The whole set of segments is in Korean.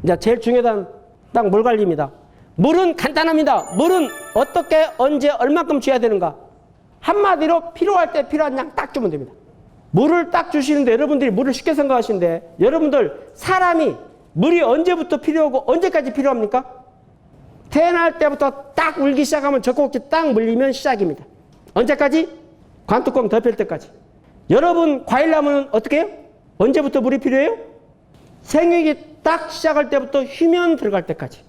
이제 제일 중요한 딱 물 관리입니다. 물은 간단합니다. 물은 어떻게, 언제, 얼마큼 줘야 되는가? 한마디로 필요할 때 필요한 양 딱 주면 됩니다. 물을 딱 주시는데 여러분들이 물을 쉽게 생각하시는데 여러분들 사람이 물이 언제부터 필요하고 언제까지 필요합니까? 태어날 때부터 딱 울기 시작하면 젖꼭지 딱 물리면 시작입니다. 언제까지? 관뚜껑 덮일 때까지. 여러분 과일나무는 어떻게 해요? 언제부터 물이 필요해요? 생육이 딱 시작할 때부터 휴면 들어갈 때까지.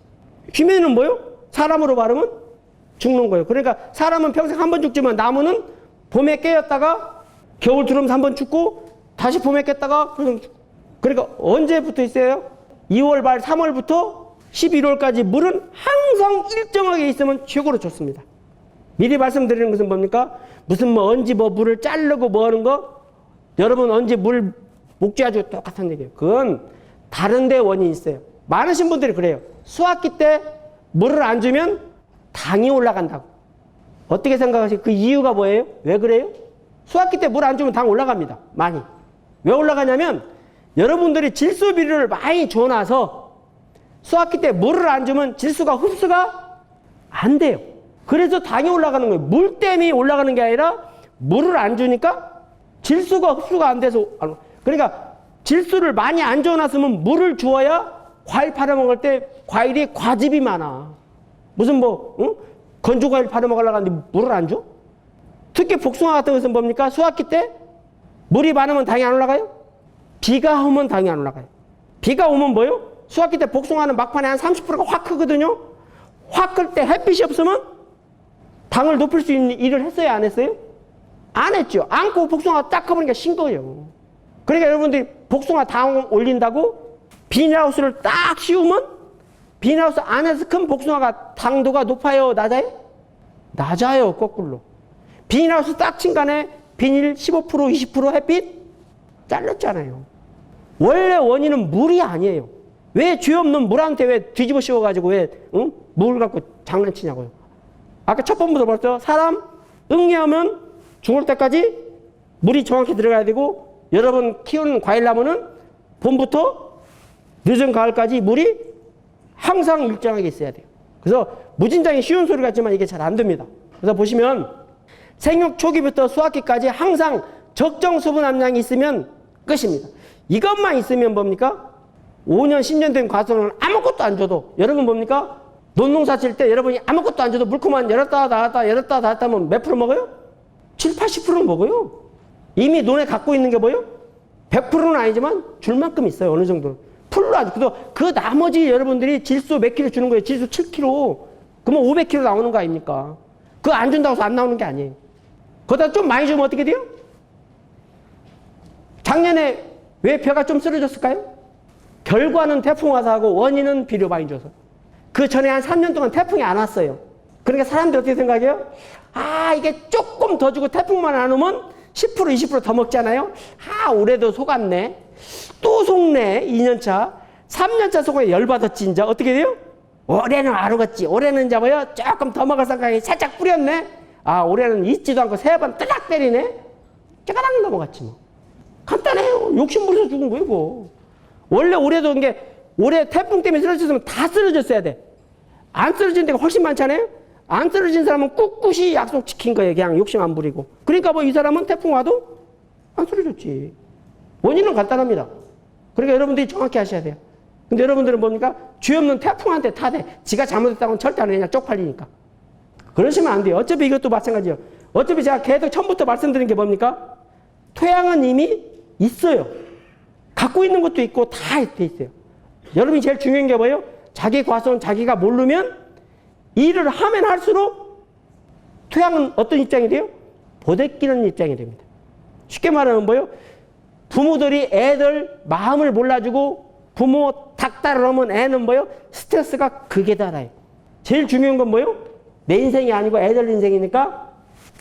휴면은 뭐요? 사람으로 말하면 죽는 거예요. 그러니까 사람은 평생 한 번 죽지만 나무는 봄에 깨었다가 겨울 들어오면서 한 번 죽고 다시 봄에 깼다가 죽고. 그러니까 언제부터 있어요? 2월 말 3월부터 11월까지 물은 항상 일정하게 있으면 최고로 좋습니다. 미리 말씀드리는 것은 뭡니까? 무슨 뭐 언제 뭐 물을 자르고 뭐 하는 거? 여러분 언제 물 목재가지고 똑같은 얘기예요. 그건 다른 데 원인이 있어요. 많으신 분들이 그래요. 수학기 때 물을 안 주면 당이 올라간다고. 어떻게 생각하세요? 그 이유가 뭐예요? 왜 그래요? 수학기 때 물 안 주면 당 올라갑니다. 많이. 왜 올라가냐면 여러분들이 질소 비료를 많이 줘놔서 수학기 때 물을 안 주면 질소가 흡수가 안 돼요. 그래서 당이 올라가는 거예요. 물 때문에 올라가는 게 아니라 물을 안 주니까 질소가 흡수가 안 돼서. 그러니까 질소를 많이 안 줘놨으면 물을 주어야 과일 팔아먹을 때 과일이 과즙이 많아. 무슨 뭐 건조 과일 팔아먹으려고 하는데 물을 안 줘? 특히 복숭아 같은 것은 뭡니까? 수학기 때 물이 많으면 당이 안 올라가요? 비가 오면 당이 안 올라가요. 비가 오면 뭐요? 수학기 때 복숭아는 막판에 한 30%가 확 크거든요. 확 클 때 햇빛이 없으면 당을 높일 수 있는 일을 했어요? 안 했어요? 안 했죠. 안고 복숭아가 딱 커버리니까 신 거예요. 그러니까 여러분들이 복숭아 당 올린다고 비닐하우스를 딱 씌우면 비닐하우스 안에서 큰 복숭아가 당도가 높아요? 낮아요? 낮아요. 거꾸로. 비닐하우스 딱 친 간에 비닐 15% 20% 햇빛 잘렸잖아요. 원래 원인은 물이 아니에요. 왜 죄 없는 물한테 왜 뒤집어 씌워가지고 왜 물 갖고 장난치냐고요. 아까 첫 번부터 봤죠. 사람 응애하면 죽을 때까지 물이 정확히 들어가야 되고 여러분 키우는 과일나무는 봄부터 늦은 가을까지 물이 항상 일정하게 있어야 돼요. 그래서 무진장이 쉬운 소리 같지만 이게 잘 안 됩니다. 그래서 보시면 생육 초기부터 수학기까지 항상 적정 수분 함량이 있으면 끝입니다. 이것만 있으면 뭡니까? 5년 10년 된 과수는 아무것도 안 줘도 여러분 뭡니까? 논농사 칠 때 여러분이 아무것도 안 줘도 물고만 열었다 닫았다 열었다 닫았다 하면 몇 프로 먹어요? 7, 80%는 먹어요. 이미 논에 갖고 있는 게 뭐예요? 100%는 아니지만 줄 만큼 있어요. 어느 정도는. 풀로 아주. 그래서 그 나머지 여러분들이 질소 몇 킬로 주는 거예요? 질소 7kg. 그러면 500kg 나오는 거 아닙니까? 그거 안 준다고 해서 안 나오는 게 아니에요. 거기다 좀 많이 주면 어떻게 돼요? 작년에 왜 벼가 좀 쓰러졌을까요? 결과는 태풍 와서 하고 원인은 비료 많이 줘서. 그 전에 한 3년 동안 태풍이 안 왔어요. 그러니까 사람들이 어떻게 생각해요? 아, 이게 조금 더 주고 태풍만 안 오면 10% 20% 더 먹잖아요. 아, 올해도 속았네. 또 속네. 2년차. 3년차 속에 열받았지. 이제 어떻게 돼요? 올해는 안 오겠지. 올해는 이제 뭐요? 조금 더 먹을 생각이 살짝 뿌렸네. 아, 올해는 잊지도 않고 3번 뜨락 때리네. 쪼가락 넘어갔지 뭐. 간단해요. 욕심 부려서 죽은 거예요, 이거. 원래 올해도 이게 올해 태풍 때문에 쓰러졌으면 다 쓰러졌어야 돼. 안 쓰러진 데가 훨씬 많잖아요. 안 쓰러진 사람은 꿋꿋이 약속 지킨 거예요. 그냥 욕심 안 부리고. 그러니까 뭐 이 사람은 태풍 와도 안 쓰러졌지. 원인은 간단합니다. 그러니까 여러분들이 정확히 하셔야 돼요. 근데 여러분들은 뭡니까? 죄 없는 태풍한테 타대. 지가 잘못했다고는 절대 안 해. 그냥 쪽팔리니까. 그러시면 안 돼요. 어차피 이것도 마찬가지예요. 어차피 제가 계속 처음부터 말씀드린 게 뭡니까? 토양은 이미 있어요. 갖고 있는 것도 있고 다 돼 있어요. 여러분이 제일 중요한 게 뭐예요? 자기 과수는 자기가 모르면 일을 하면 할수록 토양은 어떤 입장이 돼요? 보대끼는 입장이 됩니다. 쉽게 말하면 뭐예요? 부모들이 애들 마음을 몰라주고 부모 닥달을 하면 애는 뭐예요? 스트레스가 극에 달아요. 제일 중요한 건 뭐예요? 내 인생이 아니고 애들 인생이니까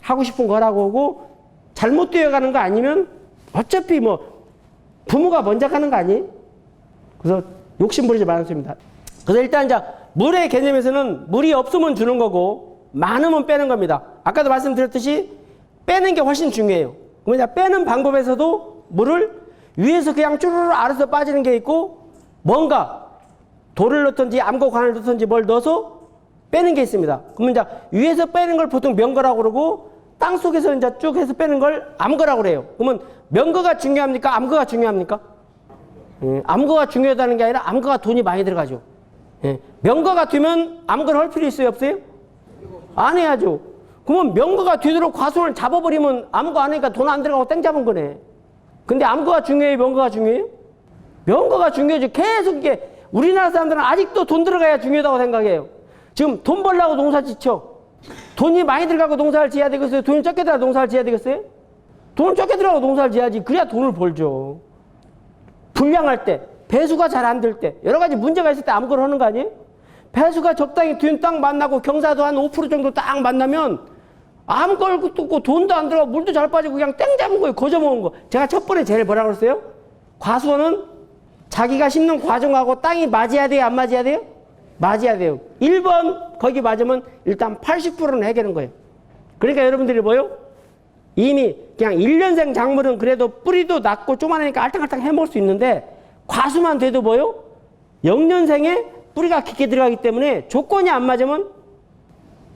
하고 싶은 거라고 하고 잘못 되어가는 거 아니면 어차피 뭐 부모가 먼저 가는 거 아니에요? 그래서 욕심 부리지 말았습니다. 그래서 일단 이제 물의 개념에서는 물이 없으면 주는 거고 많으면 빼는 겁니다. 아까도 말씀드렸듯이 빼는 게 훨씬 중요해요. 그러면 이제 빼는 방법에서도 물을 위에서 그냥 쭈르르 알아서 빠지는 게 있고 뭔가 돌을 넣든지 암거관을 넣든지 뭘 넣어서 빼는 게 있습니다. 그러면 이제 위에서 빼는 걸 보통 명거라고 그러고 땅 속에서 이제 쭉 해서 빼는 걸 암거라고 그래요. 그러면 명거가 중요합니까? 암거가 중요합니까? 암거가 중요하다는 게 아니라 암거가 돈이 많이 들어가죠. 명거가 되면 암거를 할 필요 있어요? 없어요? 안 해야죠. 그러면 명거가 되도록 과수원을 잡아버리면 암거 안 하니까 돈 안 들어가고 땡 잡은 거네. 근데 암거가 중요해요? 명거가 중요해요? 명거가 중요하죠. 계속 이게 우리나라 사람들은 아직도 돈 들어가야 중요하다고 생각해요. 지금 돈 벌려고 농사 짓죠. 돈이 많이 들어가고 농사를 지어야 되겠어요? 돈이 적게 들어가고 농사를 지어야 되겠어요? 돈을 적게 들어가고 농사를 지어야지. 그래야 돈을 벌죠. 불량할 때, 배수가 잘 안 될 때, 여러 가지 문제가 있을 때 암거를 하는 거 아니에요? 배수가 적당히 된 땅 만나고 경사도 한 5% 정도 딱 만나면 암 걸고 뜯고 돈도 안 들어가고 물도 잘 빠지고 그냥 땡 잡은 거예요. 거저 먹은 거. 제가 첫 번에 제일 뭐라고 그랬어요? 과수원은 자기가 심는 과정하고 땅이 맞아야 돼요? 안 맞아야 돼요? 맞아야 돼요. 1번 거기 맞으면 일단 80%는 해결하는 거예요. 그러니까 여러분들이 뭐요? 이미 그냥 1년생 작물은 그래도 뿌리도 낮고 조그마하니까 알탕알탕 해먹을 수 있는데 과수만 돼도 뭐요? 0년생에 뿌리가 깊게 들어가기 때문에 조건이 안 맞으면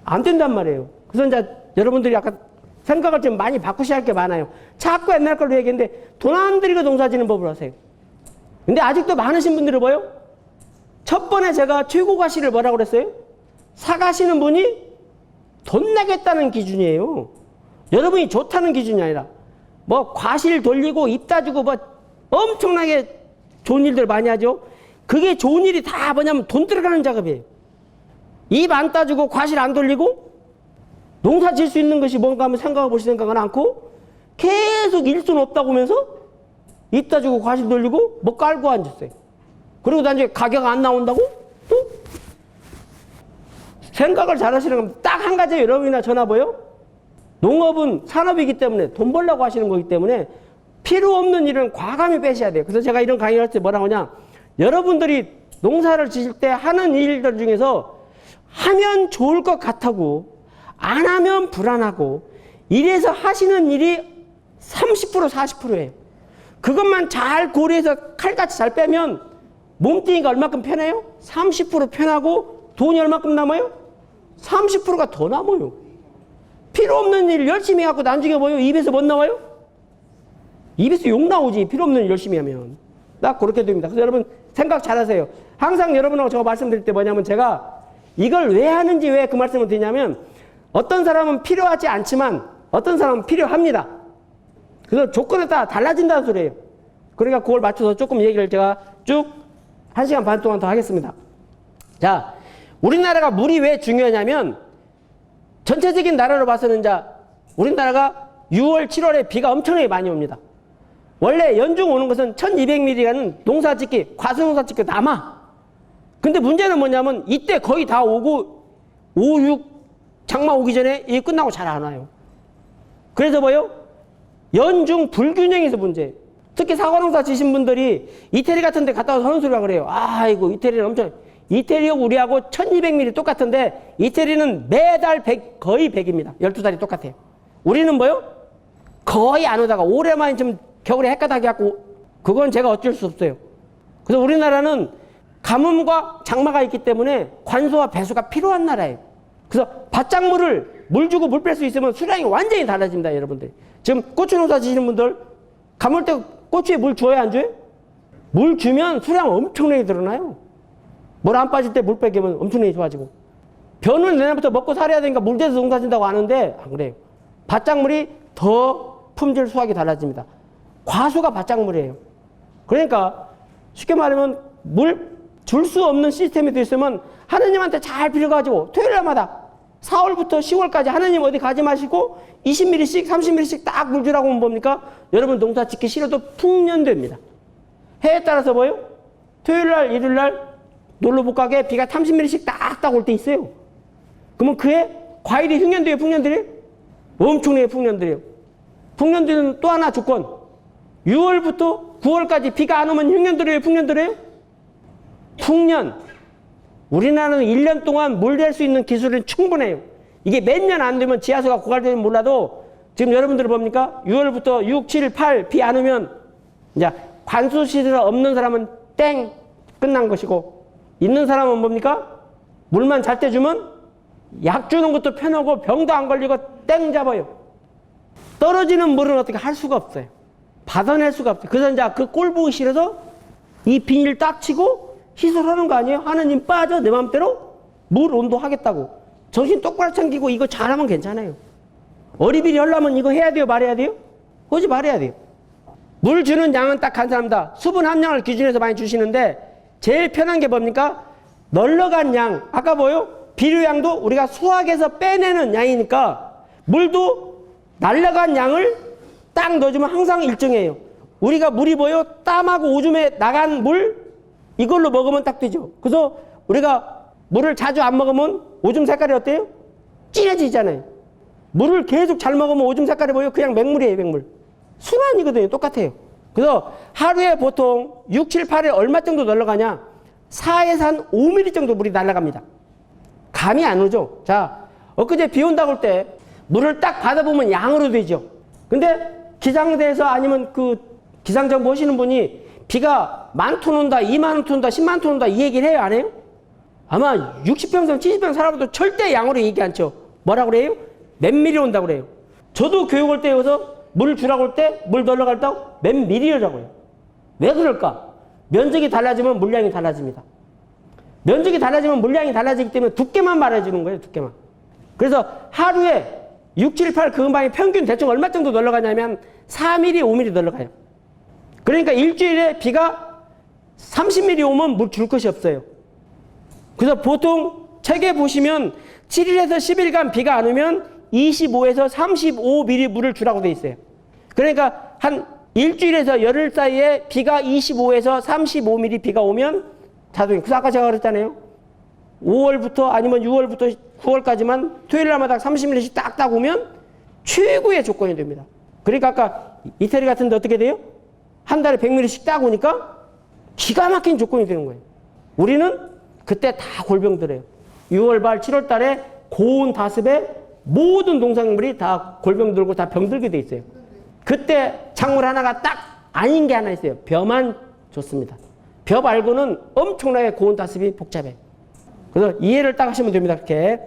안 된단 말이에요. 그래서 이제 여러분들이 약간 생각을 좀 많이 바꾸셔야 할 게 많아요. 자꾸 옛날 걸로 얘기했는데 돈 안 들이고 농사 지는 법을 하세요. 근데 아직도 많으신 분들이 뭐요? 첫 번에 제가 최고 과실을 뭐라고 그랬어요? 사가시는 분이 돈 내겠다는 기준이에요. 여러분이 좋다는 기준이 아니라 뭐 과실 돌리고 입 따주고 뭐 엄청나게 좋은 일들 많이 하죠. 그게 좋은 일이 다 뭐냐면 돈 들어가는 작업이에요. 입 안 따주고 과실 안 돌리고 농사 질 수 있는 것이 뭔가 하면 생각해 보실 생각은 않고 계속 일손 없다고 하면서 입 따주고 과실 돌리고 뭐 깔고 앉았어요. 그리고 나중에 가격 안 나온다고 또 생각을 잘 하시는 건 딱 한 가지 여러분이나 전화 보여? 농업은 산업이기 때문에 돈 벌려고 하시는 거기 때문에 필요 없는 일은 과감히 빼셔야 돼요. 그래서 제가 이런 강의를 할 때 뭐라고 하냐, 여러분들이 농사를 지실 때 하는 일들 중에서 하면 좋을 것 같고 안 하면 불안하고 이래서 하시는 일이 30% 40%예요. 그것만 잘 고려해서 칼같이 잘 빼면 몸뚱이가 얼마큼 편해요? 30% 편하고 돈이 얼마큼 남아요? 30%가 더 남아요. 필요 없는 일 열심히 해갖고 나중에 뭐예요? 입에서 못 나와요? 입에서 욕 나오지. 필요 없는 일 열심히 하면. 딱 그렇게 됩니다. 그래서 여러분 생각 잘 하세요. 항상 여러분하고 제가 말씀드릴 때 뭐냐면 제가 이걸 왜 하는지 왜 그 말씀을 드리냐면 어떤 사람은 필요하지 않지만 어떤 사람은 필요합니다. 그래서 조건에 따라 달라진다는 소리예요. 그러니까 그걸 맞춰서 조금 얘기를 제가 쭉 1시간 반 동안 더 하겠습니다. 자, 우리나라가 물이 왜 중요하냐면 전체적인 나라로 봐서는 이제 우리나라가 6월, 7월에 비가 엄청나게 많이 옵니다. 원래 연중 오는 것은 1200mm가는 농사 짓기, 과수농사 짓기 남아. 근데 문제는 뭐냐면 이때 거의 다 오고 5, 6 장마 오기 전에 이게 끝나고 잘 안 와요. 그래서 뭐요? 연중 불균형에서 문제예요. 특히 사과농사 지신 분들이 이태리 같은 데 갔다 와서 하는 소리가 그래요. 아이고 이태리는 엄청, 이태리하고 우리하고 1200mm 똑같은데 이태리는 매달 100, 거의 100입니다. 12달이 똑같아요. 우리는 뭐요? 거의 안 오다가 올해만 좀 겨울에 헷가닥이 갖고 그건 제가 어쩔 수 없어요. 그래서 우리나라는 가뭄과 장마가 있기 때문에 관수와 배수가 필요한 나라예요. 그래서 밭작물을 물 주고 물 뺄 수 있으면 수량이 완전히 달라집니다. 여러분들 지금 고추 농사 지시는 분들 가물 때 고추에 물 줘야 안 줘요? 물 주면 수량 엄청나게 늘어나요. 물 안 빠질 때 물 빼기면 엄청나게 좋아지고 벼는 내년부터 먹고 살아야 되니까 물 줘서 농사 진다고 하는데 안 그래요. 밭작물이 더 품질 수확이 달라집니다. 과수가 밭작물이에요. 그러니까 쉽게 말하면 물 줄 수 없는 시스템이 돼 있으면 하느님한테 잘 빌어가지고 토요일마다 4월부터 10월까지 하느님 어디 가지 마시고 20mm씩 30mm씩 딱 물 주라고 하면 뭡니까? 여러분 농사 짓기 싫어도 풍년됩니다. 해에 따라서 뭐예요? 토요일날 일요일날 놀러 못 가게 비가 30mm씩 딱딱 올 때 있어요. 그러면 그해 과일이 흉년돼요? 풍년들이에요? 엄청나게 풍년들이에요. 풍년들은 또 하나 조건, 6월부터 9월까지 비가 안 오면 흉년들이에요? 풍년들이에요? 풍년. 우리나라는 1년 동안 물 댈 수 있는 기술은 충분해요. 이게 몇 년 안 되면 지하수가 고갈되면 몰라도 지금 여러분들 봅니까? 6월부터 6, 7, 8 비 안 오면 이제 관수시설 없는 사람은 땡 끝난 것이고 있는 사람은 뭡니까? 물만 잘 때 주면 약 주는 것도 편하고 병도 안 걸리고 땡 잡아요. 떨어지는 물은 어떻게 할 수가 없어요. 받아낼 수가 없어요. 그래서 이제 그 꼴 보기 싫어서 이 비닐 딱 치고 희설하는 거 아니에요? 하느님 빠져 내 맘대로 물 온도 하겠다고. 정신 똑바로 챙기고 이거 잘하면 괜찮아요. 어리비리 하려면 이거 해야 돼요? 말해야 돼요? 하지 말아야 돼요. 물 주는 양은 딱 간단합니다. 수분 함량을 기준해서 많이 주시는데 제일 편한 게 뭡니까? 널러간 양. 아까 뭐요? 비료양도 우리가 수확해서 빼내는 양이니까 물도 날라간 양을 딱 넣어주면 항상 일정해요. 우리가 물이 뭐요? 땀하고 오줌에 나간 물 이걸로 먹으면 딱 되죠. 그래서 우리가 물을 자주 안 먹으면 오줌 색깔이 어때요? 진해지잖아요. 물을 계속 잘 먹으면 오줌 색깔이 뭐예요? 그냥 맹물이에요, 맹물. 순환이거든요. 똑같아요. 그래서 하루에 보통 6, 7, 8에 얼마 정도 날아가냐? 4에서 한 5mm 정도 물이 날아갑니다. 감이 안 오죠? 자, 엊그제 비 온다고 할 때 물을 딱 받아보면 양으로 되죠. 근데 기상대에서 아니면 그 기상정보 하시는 분이 비가 10,000톤 온다, 20,000톤 온다, 100,000톤 온다 이 얘기를 해요? 안 해요? 아마 60평생, 70평 살아봐도 절대 양으로 얘기 안 쳐. 뭐라고 그래요? 몇 미리 온다고 그래요. 저도 교육할 때 여기서 물 주라고 할 때, 물 넣으러 갈 때 몇 미리라고 해요. 왜 그럴까? 면적이 달라지면 물량이 달라집니다. 면적이 달라지면 물량이 달라지기 때문에 두께만 말해주는 거예요, 두께만. 그래서 하루에 6, 7, 8 그음방에 평균 대충 얼마 정도 넣으러 가냐면 4mm, 5mm 넣으러 가요. 그러니까 일주일에 비가 30mm 오면 물 줄 것이 없어요. 그래서 보통 책에 보시면 7일에서 10일간 비가 안 오면 25에서 35mm 물을 주라고 돼 있어요. 그러니까 한 일주일에서 열흘 사이에 비가 25에서 35mm 비가 오면 자동이. 그래서 아까 제가 그랬잖아요. 5월부터 아니면 6월부터 9월까지만 토요일 날마다 30mm씩 딱딱 오면 최고의 조건이 됩니다. 그러니까 아까 이태리 같은 데 어떻게 돼요? 한 달에 100mm씩 딱 오니까 기가 막힌 조건이 되는 거예요. 우리는 그때 다 골병들어요. 6월 말 7월 달에 고온 다습에 모든 농작물이 다 골병 들고 다 병들게 돼 있어요. 그때 작물 하나가 딱 아닌 게 하나 있어요. 벼만 좋습니다. 벼 말고는 엄청나게 고온 다습이 복잡해. 그래서 이해를 딱 하시면 됩니다. 그렇게.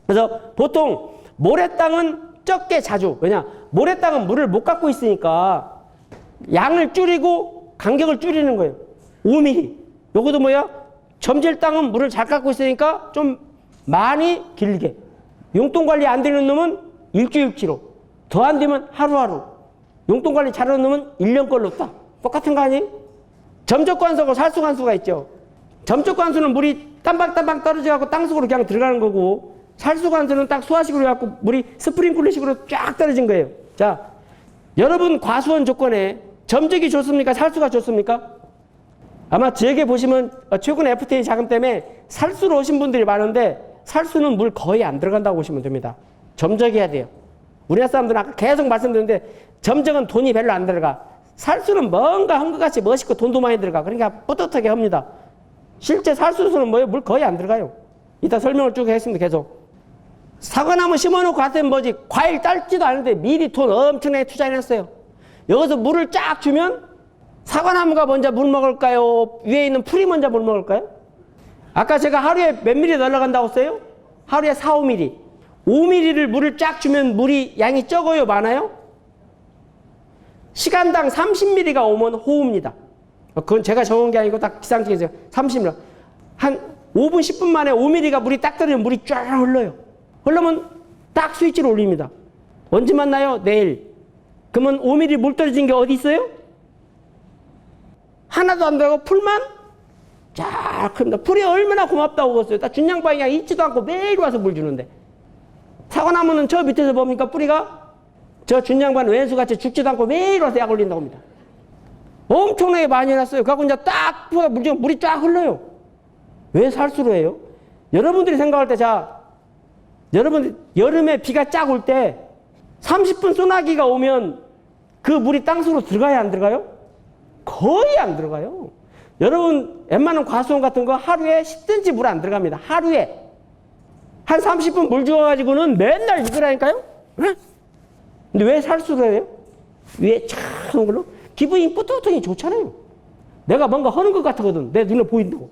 그래서 보통 모래땅은 적게 자주. 왜냐? 모래땅은 물을 못 갖고 있으니까 양을 줄이고 간격을 줄이는 거예요. 5mm. 요것도 뭐야? 점질 땅은 물을 잘 갖고 있으니까 좀 많이 길게. 용돈 관리 안 되는 놈은 일주일치로. 더 안 되면 하루하루. 용돈 관리 잘하는 놈은 1년 걸로 딱. 똑같은 거 아니에요? 점적관수하고 살수관수가 있죠. 점적관수는 물이 땀방땀방 떨어져갖고 땅속으로 그냥 들어가는 거고, 살수관수는 딱 소화식으로 해갖고 물이 스프링클러식으로 쫙 떨어진 거예요. 자, 여러분 과수원 조건에 점적이 좋습니까? 살수가 좋습니까? 아마 지역에 보시면 최근 FTA 자금 때문에 살수로 오신 분들이 많은데 살수는 물 거의 안 들어간다고 보시면 됩니다. 점적해야 돼요. 우리나라 사람들은 아까 계속 말씀드렸는데 점적은 돈이 별로 안 들어가. 살수는 뭔가 한 것 같이 멋있고 돈도 많이 들어가. 그러니까 뿌듯하게 합니다. 실제 살수는 뭐예요? 물 거의 안 들어가요. 이따 설명을 쭉 하겠습니다. 계속. 사과나무 심어놓고 갔더니 뭐지? 과일 딸지도 않은데 미리 돈 엄청나게 투자해놨어요. 여기서 물을 쫙 주면 사과나무가 먼저 물 먹을까요? 위에 있는 풀이 먼저 물 먹을까요? 아까 제가 하루에 몇 미리 날아간다고 했어요? 하루에 4, 5mm. 5mm를 물을 쫙 주면 물이 양이 적어요? 많아요? 시간당 30mm가 오면 호우입니다. 그건 제가 정한 게 아니고 딱 기상청에서 30mm. 한 5분, 10분 만에 5mm가 물이 딱 떨어지면 물이 쫙 흘러요. 흘러면 딱 스위치를 올립니다. 언제 만나요? 내일. 그러면 5mm 물 떨어진 게 어디 있어요? 하나도 안 들어가고 풀만 쫙 큽니다. 풀이 얼마나 고맙다고 그랬어요. 딱 준양방이 그냥 있지도 않고 매일 와서 물 주는데. 사과나무는 저 밑에서 뭡니까? 뿌리가 저 준양반 왼수같이 죽지도 않고 매일 와서 약 올린다고 합니다. 엄청나게 많이 해놨어요. 그래갖고 이제 딱 물이 쫙 흘러요. 왜 살수로 해요? 여러분들이 생각할 때, 자, 여러분 여름에 비가 쫙 올 때 30분 소나기가 오면 그 물이 땅속으로 들어가야 안 들어가요? 거의 안 들어가요. 여러분 웬만한 과수원 같은 거 하루에 10cm 물 안 들어갑니다. 하루에. 한 30분 물 주어가지고는 맨날 이거라니까요? 응? 근데 왜 살수로 해요? 위에 참 걸로? 기분이 뿌듯하니 좋잖아요. 내가 뭔가 하는 것 같거든. 내 눈에 보인다고.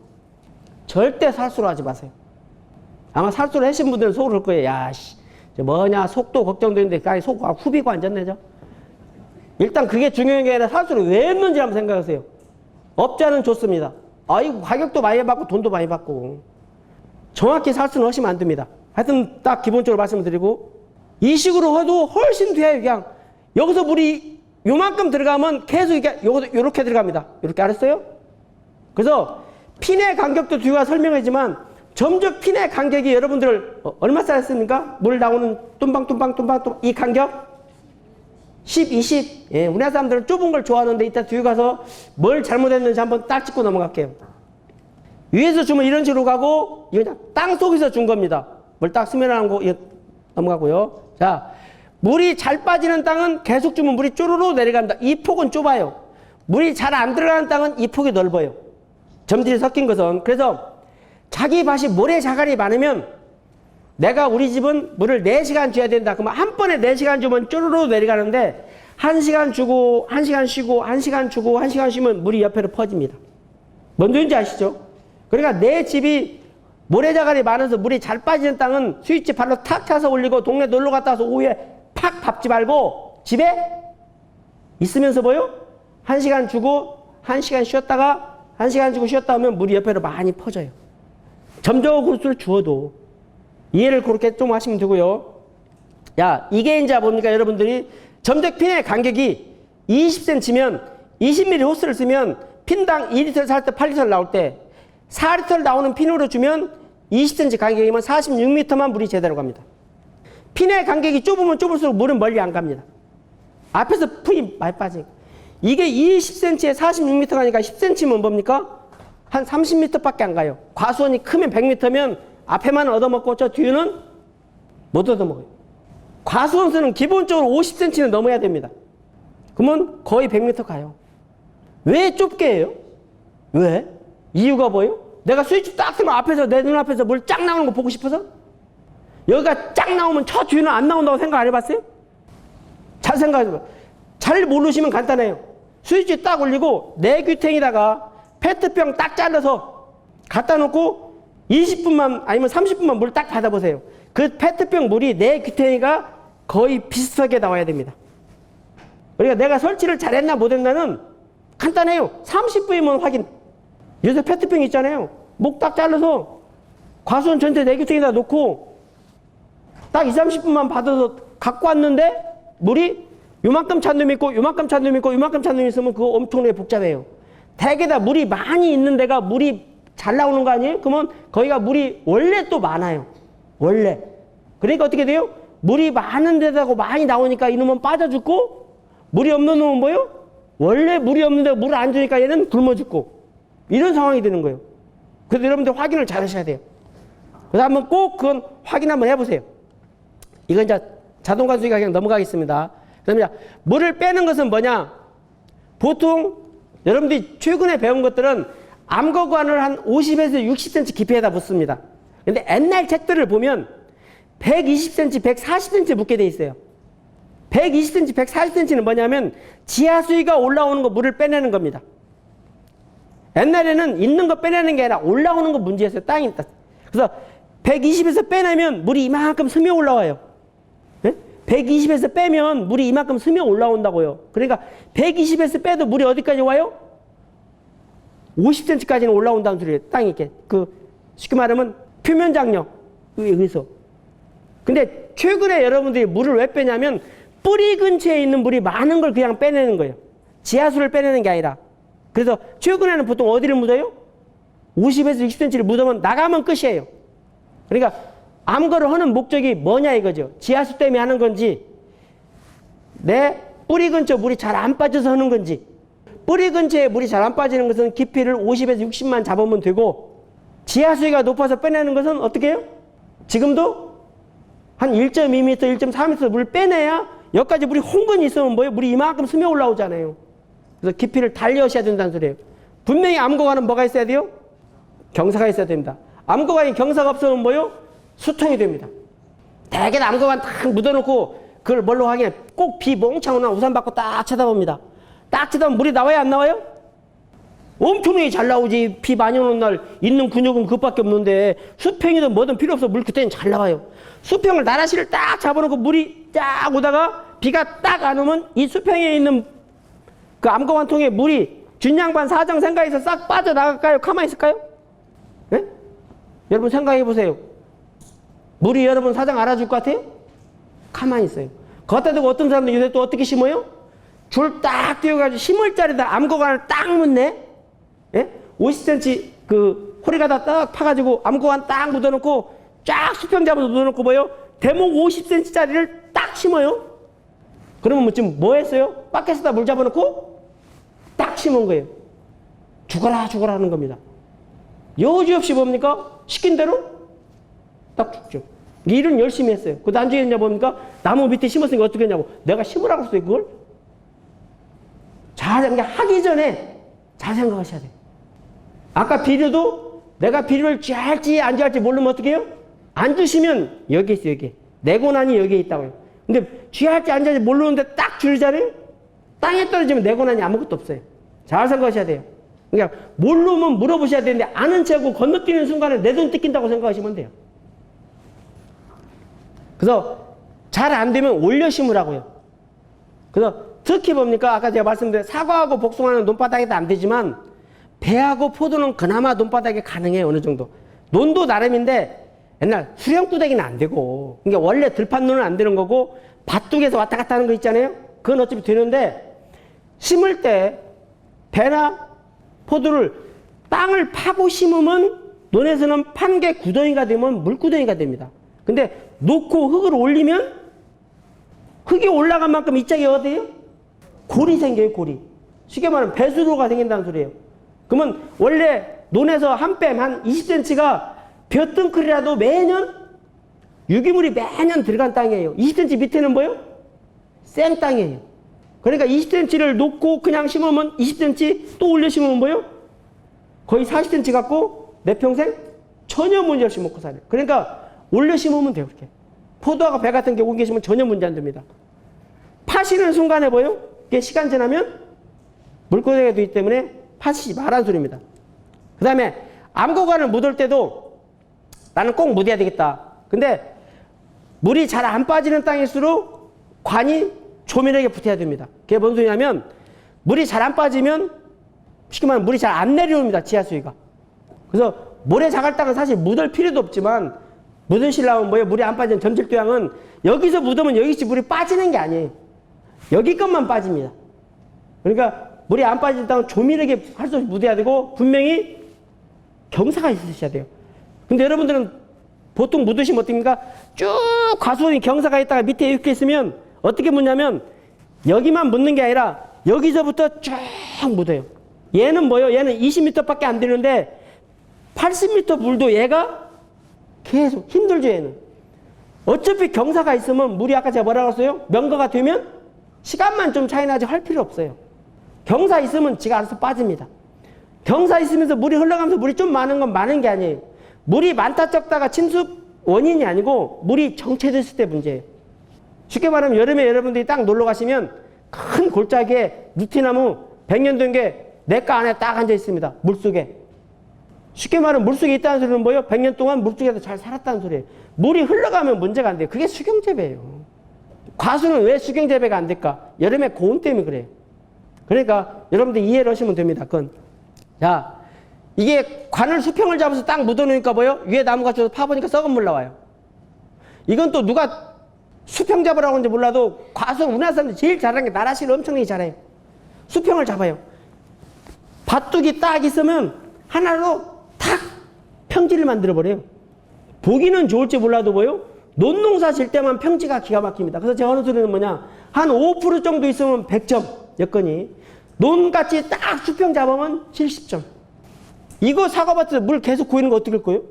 절대 살수로 하지 마세요. 아마 살수로 하신 분들은 속으로 그럴 거예요. 야, 씨, 뭐냐, 속도 걱정되는데, 속 후비고 앉았네죠. 일단 그게 중요한 게 아니라 살수를 왜 했는지 한번 생각하세요. 업자는 좋습니다. 아이고, 가격도 많이 받고 돈도 많이 받고. 정확히 살수는 하시면 안 됩니다. 하여튼 딱 기본적으로 말씀을 드리고, 이 식으로 해도 훨씬 돼요. 그냥 여기서 물이 요만큼 들어가면 계속 요렇게 들어갑니다. 요렇게 알았어요? 그래서 핀의 간격도 뒤가 설명하지만 점적 핀의 간격이 여러분들 얼마 쌓였습니까? 물 나오는 뚱방뚱방 이 간격? 10, 20. 예, 우리나라 사람들은 좁은 걸 좋아하는데 이따 뒤에 가서 뭘 잘못했는지 한번 딱 짚고 넘어갈게요. 위에서 주면 이런 식으로 가고 이거 그냥 땅 속에서 준 겁니다. 뭘 딱 스며나는 거 넘어가고요. 자, 물이 잘 빠지는 땅은 계속 주면 물이 쪼르르 내려갑니다. 이 폭은 좁아요. 물이 잘 안 들어가는 땅은 이 폭이 넓어요. 점들이 섞인 것은. 그래서 자기 밭이 모래자갈이 많으면 내가 우리 집은 물을 4시간 줘야 된다. 그러면 한 번에 4시간 주면 쪼르르 내려가는데 1시간 주고 1시간 쉬고 1시간 주고 1시간 쉬면 물이 옆으로 퍼집니다. 뭔 소리인지 아시죠? 그러니까 내 집이 모래자갈이 많아서 물이 잘 빠지는 땅은 스위치 발로 탁 차서 올리고 동네 놀러 갔다 와서 오후에 팍 밟지 말고 집에 있으면서 뭐요? 1시간 주고 1시간 쉬었다가 1시간 주고 쉬었다 하면 물이 옆으로 많이 퍼져요. 점적으로 주어도 이해를 그렇게 좀 하시면 되고요. 야, 이게 이제 뭡니까? 여러분들이 점적 핀의 간격이 20cm면 20mm 호스를 쓰면 핀당 2리터 살 때 8리터 나올 때 4리터 나오는 핀으로 주면 20cm 간격이면 46m만 물이 제대로 갑니다. 핀의 간격이 좁으면 좁을수록 물은 멀리 안 갑니다. 앞에서 풀이 많이 빠지니까. 이게 20cm에 46m 가니까 10cm면 뭡니까? 한 30m밖에 안 가요. 과수원이 크면 100m면 앞에만 얻어먹고 저 뒤에는 못 얻어먹어요. 과수원수는 기본적으로 50cm는 넘어야 됩니다. 그러면 거의 100m 가요. 왜 좁게 해요? 왜? 이유가 뭐예요? 내가 스위치 딱 쓰면 앞에서 내 눈앞에서 물 쫙 나오는 거 보고 싶어서? 여기가 쫙 나오면 저 뒤는 안 나온다고 생각 안 해봤어요? 잘 생각해봐요. 잘 모르시면 간단해요. 스위치 딱 올리고 내 귀탱이다가 페트병 딱 잘라서 갖다 놓고 20분만 아니면 30분만 물 딱 받아보세요. 그 페트병 물이 내 귀탱이가 거의 비슷하게 나와야 됩니다. 그러니까 내가 설치를 잘했나 못했나는 간단해요. 30분이면 확인. 요새 페트병 있잖아요. 목 딱 잘라서 과수원 전체 내 귀탱이다 놓고 딱 20, 30분만 받아서 갖고 왔는데 물이 요만큼 찬 놈이 있고 요만큼 찬 놈이 있고 요만큼 찬 놈이 있으면 그거 엄청나게 복잡해요. 대개다 물이 많이 있는 데가 물이 잘 나오는 거 아니에요? 그러면 거기가 물이 원래 또 많아요. 원래. 그러니까 어떻게 돼요? 물이 많은 데다가 많이 나오니까 이놈은 빠져 죽고 물이 없는 놈은 뭐예요? 원래 물이 없는데 물을 안 주니까 얘는 굶어 죽고 이런 상황이 되는 거예요. 그래서 여러분들 확인을 잘 하셔야 돼요. 그래서 한번 꼭 그건 확인 한번 해보세요. 이건 이제 자동 관수기가 그냥 넘어가겠습니다. 그러면 물을 빼는 것은 뭐냐? 보통 여러분들이 최근에 배운 것들은 암거관을 한 50에서 60cm 깊이에다 붓습니다. 근데 옛날 책들을 보면 120cm, 140cm 묻게 돼 있어요. 120cm, 140cm는 뭐냐면 지하수위가 올라오는 거 물을 빼내는 겁니다. 옛날에는 있는 거 빼내는 게 아니라 올라오는 거 문제였어요. 땅이 있다. 그래서 120에서 빼내면 물이 이만큼 스며 올라와요. 네? 120에서 빼면 물이 이만큼 스며 올라온다고요. 그러니까 120에서 빼도 물이 어디까지 와요? 50cm까지는 올라온다는 소리예요. 땅이 이렇게. 쉽게 말하면 표면 장력. 의해서. 근데 최근에 여러분들이 물을 왜 빼냐면 뿌리 근처에 있는 물이 많은 걸 그냥 빼내는 거예요. 지하수를 빼내는 게 아니라. 그래서 최근에는 보통 어디를 묻어요? 50에서 60cm를 묻으면 나가면 끝이에요. 그러니까 암거를 하는 목적이 뭐냐 이거죠. 지하수 때문에 하는 건지 내 뿌리 근처 물이 잘 안 빠져서 하는 건지. 뿌리 근처에 물이 잘 안 빠지는 것은 깊이를 50에서 60만 잡으면 되고 지하수위가 높아서 빼내는 것은 어떻게 해요? 지금도 한 1.2m, 1.4m 물 빼내야 여기까지 물이 홍근이 있으면 뭐예요? 물이 이만큼 스며 올라오잖아요. 그래서 깊이를 달리하셔야 된다는 소리예요. 분명히 암거관은 뭐가 있어야 돼요? 경사가 있어야 됩니다. 암거관이 경사가 없으면 뭐예요? 수통이 됩니다. 대개 암거관 딱 묻어놓고 그걸 뭘로 확인해? 꼭 비 멍청한 우산 받고 딱 쳐다봅니다. 딱 쳐다보면 물이 나와요? 안 나와요? 엄청나게 잘 나오지. 비 많이 오는 날 있는 근육은 그것밖에 없는데 수평이든 뭐든 필요 없어. 물 그때는 잘 나와요. 수평을 나라시를 딱 잡아놓고 물이 쫙 오다가 비가 딱 안 오면 이 수평에 있는 그 암거관통에 물이 준양반 사정 생각해서 싹 빠져나갈까요? 가만히 있을까요? 네? 여러분 생각해 보세요. 물이 여러분 사정 알아줄 것 같아요? 가만히 있어요. 걷다 대고 어떤 사람들 요새 또 어떻게 심어요? 줄 딱 띄워가지고 심을 자리에다 암거관을 딱 묻네? 예? 50cm 그 호리가다 딱 파가지고 암거관 딱 묻어놓고 쫙 수평 잡아서 묻어놓고 뭐요? 대목 50cm짜리를 딱 심어요. 그러면 뭐 지금 뭐 했어요? 밖에서다 물 잡아놓고 딱 심은 거예요. 죽어라 죽어라 하는 겁니다. 여지없이 뭡니까? 시킨 대로 딱 죽죠. 일은 열심히 했어요. 그 나중에 했냐 뭡니까? 나무 밑에 심었으니까 어떻게 했냐고. 내가 심으라고 했어요 그걸? 잘 하기 전에 잘 생각하셔야 돼요. 아까 비료도 내가 비료를 쥐할지 안 쥐할지 모르면 어떻게 해요? 안 주시면 여기 있어요 여기. 내고난이 여기에 있다고요. 근데 쥐할지 안 쥐할지 모르는데 딱 줄잖아요? 땅에 떨어지면 내고난이 아무것도 없어요. 잘 생각하셔야 돼요. 그러니까 모르면 물어보셔야 되는데 아는 체하고 건너뛰는 순간에 내 돈 뜯긴다고 생각하시면 돼요. 그래서 잘 안 되면 올려 심으라고요. 그래서 특히 뭡니까? 아까 제가 말씀드린 사과하고 복숭아는 논바닥에도 안 되지만 배하고 포도는 그나마 논바닥에 가능해요. 어느 정도. 논도 나름인데 옛날 수령구대기는 안 되고 그러니까 원래 들판논은 안 되는 거고 밭둑에서 왔다 갔다 하는 거 있잖아요. 그건 어차피 되는데 심을 때 배나 포도를 땅을 파고 심으면 논에서는 판 게 구덩이가 되면 물구덩이가 됩니다. 근데 놓고 흙을 올리면 흙이 올라간 만큼 이 짝이 어디예요? 골이 생겨요, 골이. 쉽게 말하면 배수로가 생긴다는 소리예요. 그러면 원래 논에서 한 뺨, 한 20cm가 벼뜬클이라도 매년 유기물이 매년 들어간 땅이에요. 20cm 밑에는 뭐예요? 생 땅이에요. 그러니까 20cm를 놓고 그냥 심으면 20cm 또 올려 심으면 뭐예요? 거의 40cm 갖고 내 평생 전혀 문제 없이 먹고 살아요. 그러니까 올려 심으면 돼요. 그렇게. 포도하고 배 같은 게 옮겨 심으면 전혀 문제 안 됩니다. 파시는 순간에 뭐예요? 이게 시간 지나면 물고기가 되기 때문에 파시지 말라는 소리입니다. 그 다음에 암거관을 묻을 때도 나는 꼭 묻어야 되겠다. 근데 물이 잘 안 빠지는 땅일수록 관이 조밀하게 붙어야 됩니다. 그게 뭔 소리냐면 물이 잘 안 빠지면 쉽게 말하면 물이 잘 안 내려옵니다. 지하수위가. 그래서 모래자갈 땅은 사실 묻을 필요도 없지만 묻으시려면 뭐예요? 물이 안 빠지는 점질도양은 여기서 묻으면 여기씩 물이 빠지는 게 아니에요. 여기 것만 빠집니다. 그러니까 물이 안 빠질 땅은 조밀하게 할 수 없이 묻어야 되고 분명히 경사가 있으셔야 돼요. 근데 여러분들은 보통 묻으시면 어떻습니까? 쭉 과수원이 경사가 있다가 밑에 이렇게 있으면 어떻게 묻냐면 여기만 묻는 게 아니라 여기서부터 쭉 묻어요. 얘는 뭐예요? 얘는 20m밖에 안 되는데 80m 물도 얘가 계속 힘들죠 얘는. 어차피 경사가 있으면 물이 아까 제가 뭐라고 했어요? 명거가 되면 시간만 좀 차이 나지 할 필요 없어요. 경사 있으면 지가 알아서 빠집니다. 경사 있으면서 물이 흘러가면서 물이 좀 많은 건 많은 게 아니에요. 물이 많다 적다가 침수 원인이 아니고 물이 정체됐을 때 문제예요. 쉽게 말하면 여름에 여러분들이 딱 놀러 가시면 큰 골짜기에 누티나무 100년 된 게 냇가 안에 딱 앉아 있습니다. 물속에. 쉽게 말하면 물속에 있다는 소리는 뭐예요? 100년 동안 물속에서 잘 살았다는 소리예요. 물이 흘러가면 문제가 안 돼요. 그게 수경재배예요. 과수는 왜 수경재배가 안 될까? 여름에 고온 때문에 그래요. 그러니까 여러분들 이해를 하시면 됩니다. 그건. 자, 이게 관을 수평을 잡아서 딱 묻어놓으니까 뭐예요? 위에 나무가 져서 파보니까 썩은 물 나와요. 이건 또 누가 수평 잡으라고 하는지 몰라도 과수 우리나라 사람들이 제일 잘하는 게 나라시를 엄청나게 잘해요. 수평을 잡아요. 밭둑이 딱 있으면 하나로 탁 평지를 만들어버려요. 보기는 좋을지 몰라도 뭐예요? 논농사 질 때만 평지가 기가 막힙니다. 그래서 제가 하는 소리는 뭐냐? 한 5% 정도 있으면 100점 여건이. 논같이 딱 수평 잡으면 70점. 이거 사과밭에서 물 계속 고이는 거 어떻게 할 거예요?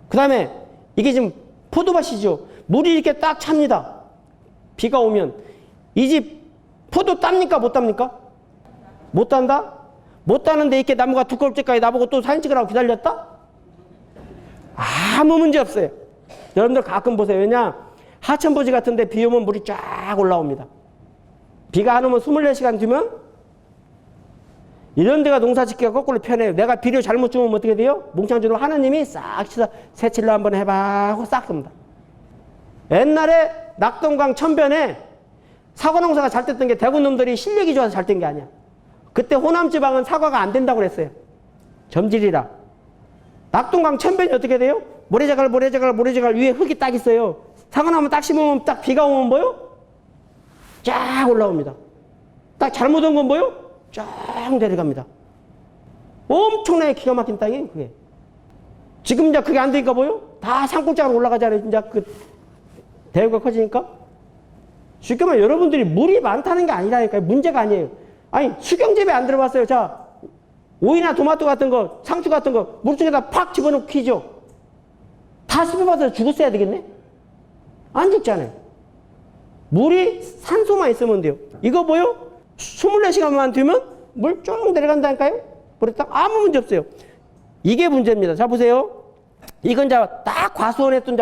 그 다음에 이게 지금 포도밭이죠. 물이 이렇게 딱 찹니다. 비가 오면. 이 집 포도 땁니까? 못 땁니까? 못 딴다? 못 따는데 이렇게 나무가 두꺼울 때까지 나보고 또 사진 찍으라고 기다렸다? 아무 문제 없어요. 여러분들 가끔 보세요. 왜냐? 하천부지 같은데 비 오면 물이 쫙 올라옵니다. 비가 안 오면 24시간 뒤면 이런 데가 농사짓기가 거꾸로 편해요. 내가 비료 잘못 주면 어떻게 돼요? 몽창주로 하느님이 싹 씻어 새칠로 한번 해봐 하고 싹 씁니다. 옛날에 낙동강 천변에 사과 농사가 잘 됐던 게 대구 놈들이 실력이 좋아서 잘 된 게 아니야. 그때 호남 지방은 사과가 안 된다고 그랬어요. 점질이라. 낙동강 천변이 어떻게 돼요? 모래자갈 위에 흙이 딱 있어요. 사과나무 딱 심으면 딱 비가 오면 뭐요? 쫙 올라옵니다. 딱 잘못 온 건 뭐요? 쫙 내려갑니다. 엄청나게 기가 막힌 땅이에요, 그게. 지금 이제 그게 안 되니까 뭐요? 다 산골짜기로 올라가잖아요, 이제 그 대구가 커지니까. 쉽게 말하면 여러분들이 물이 많다는 게 아니라니까요. 문제가 아니에요. 아니, 수경재배 안 들어봤어요. 자, 오이나 토마토 같은 거, 상추 같은 거, 물속에다 팍 집어넣고 키죠. 다 습해봐서 죽었어야 되겠네? 안 죽잖아요. 물이 산소만 있으면 돼요. 이거 뭐요? 24시간만 두면 물 쭉 내려간다니까요? 그랬다 아무 문제 없어요. 이게 문제입니다. 자, 보세요. 이건 딱 과수원했던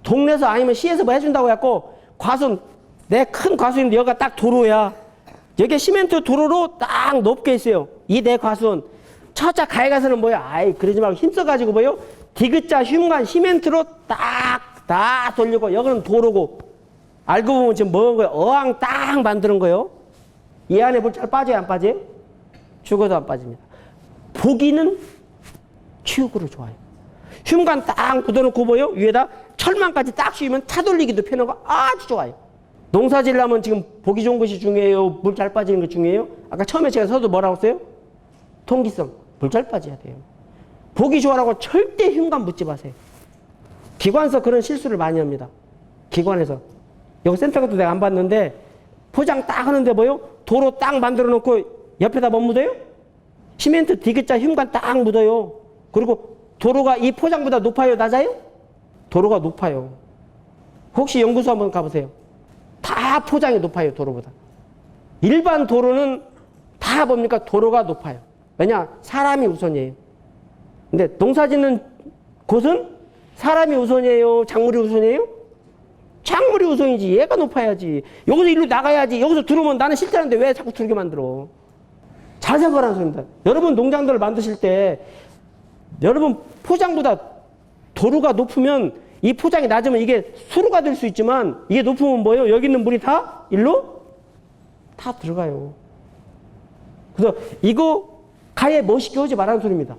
동네에서 아니면 시에서 뭐 해준다고 해갖고 과수원, 내 큰 과수원인데 여기가 딱 도로야. 여기 시멘트 도로로 딱 높게 있어요. 이 내 과수원. 첫차 가에 가서는 뭐야? 아이, 그러지 말고 힘써가지고 뭐요? 디귿자 흉관 시멘트로 딱 다 돌리고 여기는 도로고 알고 보면 지금 뭐 한 거예요? 어항 딱 만드는 거예요. 이 안에 물잘 빠져요? 안 빠져요? 죽어도 안 빠집니다. 보기는 치육으로 좋아요. 흉관 딱 묻어놓고 뭐요? 위에다 철망까지 딱 씌우면 차 돌리기도 편하고 아주 좋아요. 농사 지으려면 지금 보기 좋은 것이 중요해요? 물 잘 빠지는 게 중요해요? 아까 처음에 제가 서도 뭐라고 했어요? 통기성. 물 잘 빠져야 돼요. 보기 좋아라고 절대 흉관 묻지 마세요. 기관서 그런 실수를 많이 합니다. 기관에서. 여기 센터가도 내가 안 봤는데 포장 딱 하는데 뭐요? 도로 딱 만들어 놓고 옆에다 뭐 묻어요? 시멘트 디귿자 흉관 딱 묻어요. 그리고 도로가 이 포장보다 높아요? 낮아요? 도로가 높아요. 혹시 연구소 한번 가보세요. 다 포장이 높아요. 도로보다. 일반 도로는 다 뭡니까? 도로가 높아요. 왜냐? 사람이 우선이에요. 근데 농사 짓는 곳은 사람이 우선이에요? 작물이 우선이에요? 작물이 우선이지. 얘가 높아야지. 여기서 일로 나가야지. 여기서 들어오면 나는 싫다는데 왜 자꾸 들게 만들어? 잘 생각하라는 소리입니다. 여러분 농장들을 만드실 때 여러분 포장보다 도로가 높으면 이 포장이 낮으면 이게 수로가 될 수 있지만 이게 높으면 뭐예요? 여기 있는 물이 다 일로 다 들어가요. 그래서 이거 가에 멋있게 오지 말라는 소리입니다.